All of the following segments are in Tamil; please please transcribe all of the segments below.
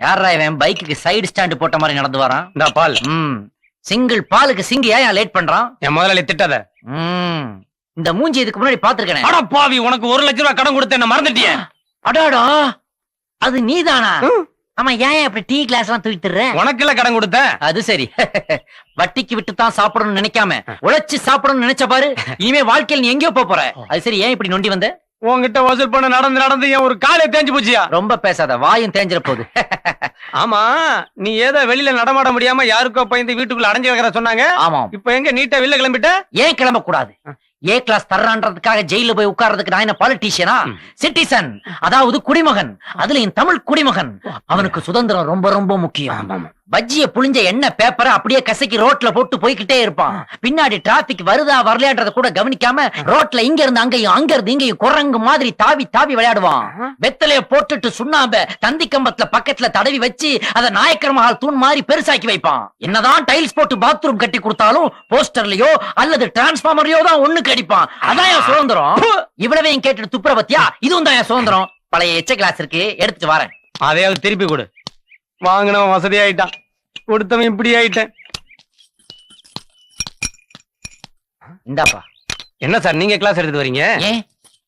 யாரா இவன் பைக்குக்கு சைடு ஸ்டாண்ட் போட்ட மாதிரி நடந்து வரான்? இந்த பால். சிங்கிள் பாலுக்கு சிங்கி ஏன் லேட் பண்றான்? என் முதலாளி திட்டாத. இந்த மூஞ்சி இதுக்கு முன்னாடி பாத்துருக்கேன். அட பாவி, உனக்கு 1 லட்சம் ரூபாய் கடன் கொடுத்தேன், என்ன மறந்துட்டியே? அடாடா, அது நீதானா? ஆமா, ஏன் அப்படி டீ கிளாஸ் எல்லாம் தூக்கிட்டுற? உனக்கு இல்ல கடன் கொடுத்தேன். அது சரி. வட்டிக்கு விட்டு தான் சாப்பிடணும்னு நினைக்காம உழைச்சு சாப்பிடணும்னு நினைச்ச பாரு. இனிமே வாழ்க்கையில் நீ எங்கேயோ போற. அது சரி, ஏன் இப்படி நொண்டி வந்த? உன்கிட்ட வசூல் பண்ண நடந்து என் ஒரு காலே தேஞ்சு போச்சியா. ரொம்ப பேசாத, வாயும் தேஞ்சிட போகுது. ஆமா, நீ ஏதோ வெளியில நடமாட முடியாம யாருக்கோ பயந்து வீட்டுக்குள்ள அடைஞ்சு வைக்கிற சொன்னாங்க. ஆமா, இப்ப எங்க நீட்டா வெளில கிளம்பிட்ட? ஏன் கிளம்ப கூடாது? ஏ கிளாஸ் தர்றான்றதுக்காக ஜெயில போய் உட்கார்றதுக்கு நான் என்ன பாலிட்டிஷியனா? சிட்டிசன், அதாவது குடிமகன். அதுல என் தமிழ் குடிமகன். அவனுக்கு சுதந்திரம் ரொம்ப ரொம்ப முக்கியம். பஜ்ஜிய புளிஞ்ச எண்ணெய் பேப்பரை அப்படியே கசக்கி ரோட்ல போட்டு போய்கிட்டே இருப்பான். பின்னாடி டிராபிக் வருதா வரலையான்றத கூட கவனிக்காம ரோட்ல இங்க இருந்து அங்கேயும் அங்க இருந்து இங்கேயும் குரங்கு மாதிரி தாவி தாவி விளையாடுவான். வெத்தலைய போட்டுட்டு சுண்ணாம்ப தந்தி கம்பத்துல பக்கத்துல தடவி வச்சு அதை நாயக்கர் மஹால் தூண் மாதிரி பெருசாக்கி வைப்பான். என்னதான் டைல்ஸ் போட்டு பாத்ரூம் கட்டி கொடுத்தாலும் போஸ்டர்லயோ அல்லது டிரான்ஸ்பார்மர்லயோ தான் ஒண்ணு கடிப்பான். அதான் என் சுதந்திரம். இவ்வளவையும் கேட்டுட்டு துப்புர பத்தியா? இதுவும் தான் என் சுதந்திரம். பழைய எச்ச கிளாஸ் இருக்கு, எடுத்துட்டு வரேன். அதையாவது திருப்பி கொடு. வாங்கினவன் வசதி ஆயிட்டான், கொடுத்தவன் இப்படி ஆயிட்டேன். இந்தாப்பா. என்ன சார் நீங்க கிளாஸ் எடுத்துட்டு வரீங்க? ஏன்?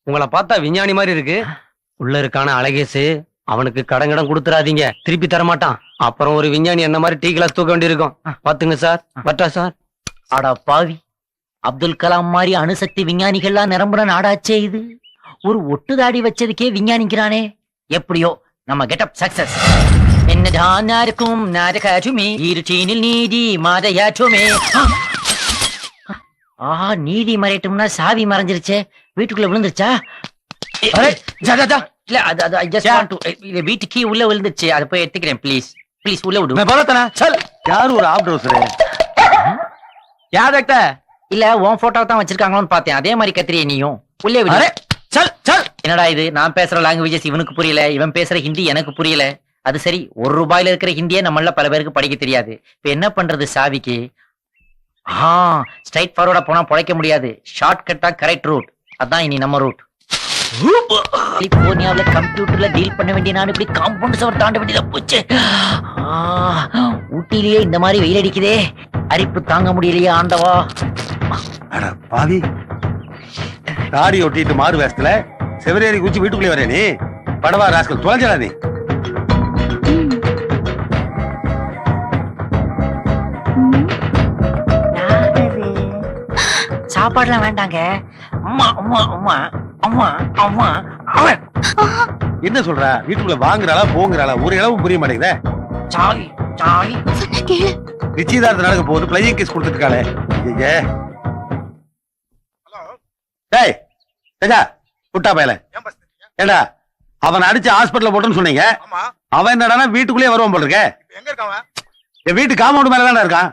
உங்களை பார்த்தா விஞ்ஞானி மாதிரி இருக்கு. உள்ள இருக்கான அழகேசு, அவனுக்கு கடங்கடம் கொடுத்துறாதீங்க, திருப்பி தர மாட்டான். அப்புறம் ஒரு விஞ்ஞானி என்ன மாதிரி டீ கிளாஸ் தூக்க வேண்டி இருக்கும். பாத்துங்க சார். வட்டா சார். அடா பாவி, அப்துல் கலாம் மாதிரி அணுசக்தி விஞ்ஞானிகள்லாம் நிரம்புற நாடாச்சே இது. ஒரு ஒட்டுதாடி வச்சதுக்கே விஞ்ஞானிக்கிறானே. எப்படியோ நம்ம கெட்டப் சக்சஸ். என்னதான் இருக்கும் நாடகாச்சுமே இருச்சீனில் நீதி மாதையாச்சுமே. நீதி மறையட்டும்னா சாவி மறைஞ்சிருச்சே. வீட்டுக்குள்ள விழுந்துருச்சா? இல்ல, அது வீட்டுக்கு உள்ள விழுந்துருச்சு. அதை போய் எடுத்துக்கிறேன். ப்ளீஸ் ப்ளீஸ் உள்ள விடு. யாரு ஒரு ஆப் டவுசர்? யார் டாக்டர்? இல்ல, உன் போட்டோ தான் வச்சிருக்காங்களோன்னு பார்த்தேன். அதே மாதிரி கத்திரியே நீயும். உள்ளே விடு. என்னடா இது? நான் பேசுற லாங்குவேஜஸ் இவனுக்கு புரியல, இவன் பேசுற ஹிந்தி எனக்கு புரியல. அது சரி, ₹1 இருக்கிற ஹிந்தியே நம்மள பல பேருக்கு படிக்க தெரியாது. இப்ப என்ன பண்றது சாவிக்கு? ஸ்ட்ரைட் ஃபார்வர்டா போனா பொழைக்க முடியாது. ஷார்ட் கட் தான் கரெக்ட் ரூட். அதான் இனி நம்ம ரூட். கலிபோர்னியாவில கம்ப்யூட்டர்ல டீல் பண்ண வேண்டிய நான் இப்படி காம்பவுண்ட் சுவர் தாண்ட வேண்டியதா போச்சு. ஊட்டிலேயே இந்த மாதிரி வெயில் அடிக்குதே, அரிப்பு தாங்க முடியலையே ஆண்டவா. பாவி, தாடி ஒட்டிட்டு மாறு வேஷத்துல செவரேறி குச்சி வீட்டுக்குள்ளே வரே நீ. படவா ராஸ்கல், தொலைஞ்சடா நீ. சாப்பாடுலாம் வேண்டாங்க. அம்மா அம்மா அம்மா அம்மா அம்மா. என்ன சொல்ற? வீட்டுக்குள்ள வாங்குறாளா போங்குறாளா ஒரு இளவும் புரிய மாட்டேங்குதே. சாவி சாவி நிச்சயதார்த்தம் நடக்க போகுது, பிளையிங் கேஸ் கொடுத்துட்டு இருக்காளே. டேய் ராஜா, புட்டா பயல, ஏண்டா அவன் அடிச்சு ஹாஸ்பிட்டல்ல போட்டோன்னு சொன்னீங்க. அவன் என்னடானா வீட்டுக்குள்ளேயே வருவான் போல இருக்க. என் வீட்டு காம்பவுண்ட் மேலதான் இருக்கான்.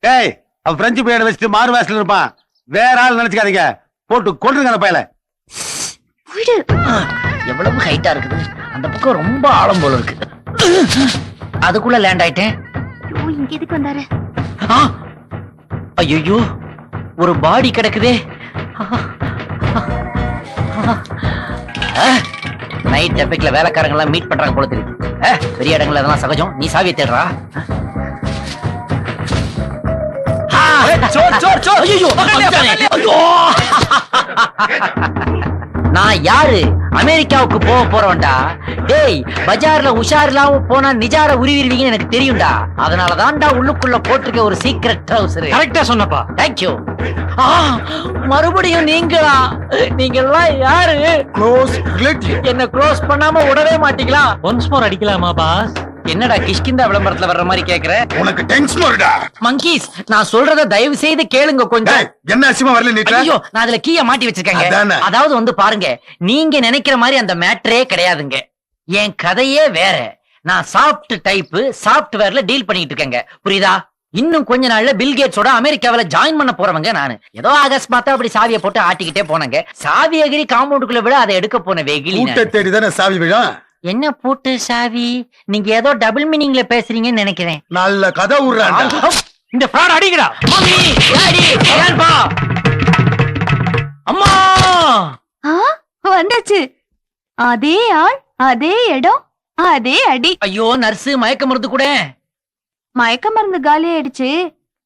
டேய், அவன் பிரெஞ்சு பையனை வச்சுட்டு மாறு வேஷத்துல இருப்பான். வேற ஆள் நினைச்சுக்காதீங்க, போட்டு கொண்டுருங்க அந்த பயல. எவ்வளவு ஹைட்டா இருக்குது. அந்த பக்கம் ரொம்ப ஆழம் போல இருக்கு. அதுக்குள்ள லேண்ட் ஆயிட்டேன். இங்க எதுக்கு வந்தாரு? ஐயோ, ஒரு பாடி கிடக்குதே. நைட் எஃபெக்ட்ல வேலைக்காரங்க எல்லாம் மீட் பண்றாங்க போல தெரியுது. பெரிய இடங்கள்ல அதெல்லாம் சகஜம். நீ சாவியை தேடுறா. நான் யாரு? அமெரிக்காவுக்கு போக போறவன்டா. டேய், பஜார்ல உஷார்லாம் போனா நிஜார உருவிடுவீங்கன்னு எனக்கு தெரியும்டா. அதனாலதான்டா உள்ளுக்குள்ள போட்டிருக்க ஒரு சீக்ரெட் ட்ரவுசர். கரெக்டா சொன்னப்பா. தேங்க்யூ. மறுபடியும் நீங்களா? நீங்க எல்லாம் யாரு? Close relative. என்ன க்ளோஸ் பண்ணாம விடவே மாட்டீங்களா? ஒன்ஸ் மோர் அடிக்கலாமா பாஸ்? என்னடா கிஷ்கிந்தா விளம்பரத்துல வர்ற மாதிரி கேக்குற? உனக்கு டென்ஷன் வருடா. மங்கீஸ், நான் சொல்றத தயவு செய்து கேளுங்க கொஞ்சம். என்ன அசிமா வரல நீ? ஐயோ, நான் அதுல கீய மாட்டி வச்சிருக்கேங்க. அதாவது வந்து பாருங்க, நீங்க நினைக்கிற மாதிரி அந்த மேட்டரே கிடையாதுங்க. என் கதையே வேற. நான் சாஃப்ட் டைப் சாஃப்ட்வேர்ல டீல் பண்ணிட்டு இருக்கேங்க. புரியுதா? இன்னும் கொஞ்ச நாள்ல பில்கேட்ஸோட அமெரிக்காவில ஜாயின் பண்ண போறவங்க நானு. ஏதோ அகஸ்மாத்தா அப்படி சாவியை போட்டு ஆட்டிக்கிட்டே போனாங்க. சாவி எகிரி காம்பவுண்டுக்குள்ள விட அதை எடுக்க போன வெகிலி. தேடிதானே சாவி விழும். என்ன பூட்டு சாவி? நீங்க ஏதோ டபுள் மீனிங்ல பேசுறீங்கன்னு நினைக்கிறேன். நல்ல கதை விடுறாங்க. இந்த ஃப்ராட் அடிங்கடா. மம்மி, டாடி, ஹெல்ப்பா. அம்மா வந்தாச்சு. அதே ஆள், அதே இடம், அதே அடி. ஐயோ நர்ஸ் மயக்க மருந்து கூட. மயக்க மருந்து காலி ஆயிடுச்சு.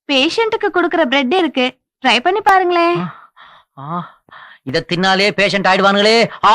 பேஷண்ட்டுக்கு கொடுக்கற பிரெட் இருக்கு, ட்ரை பண்ணி பாருங்களேன். இத தின்னாலே பேஷண்ட் ஆயிடுவானுங்களே. ஆ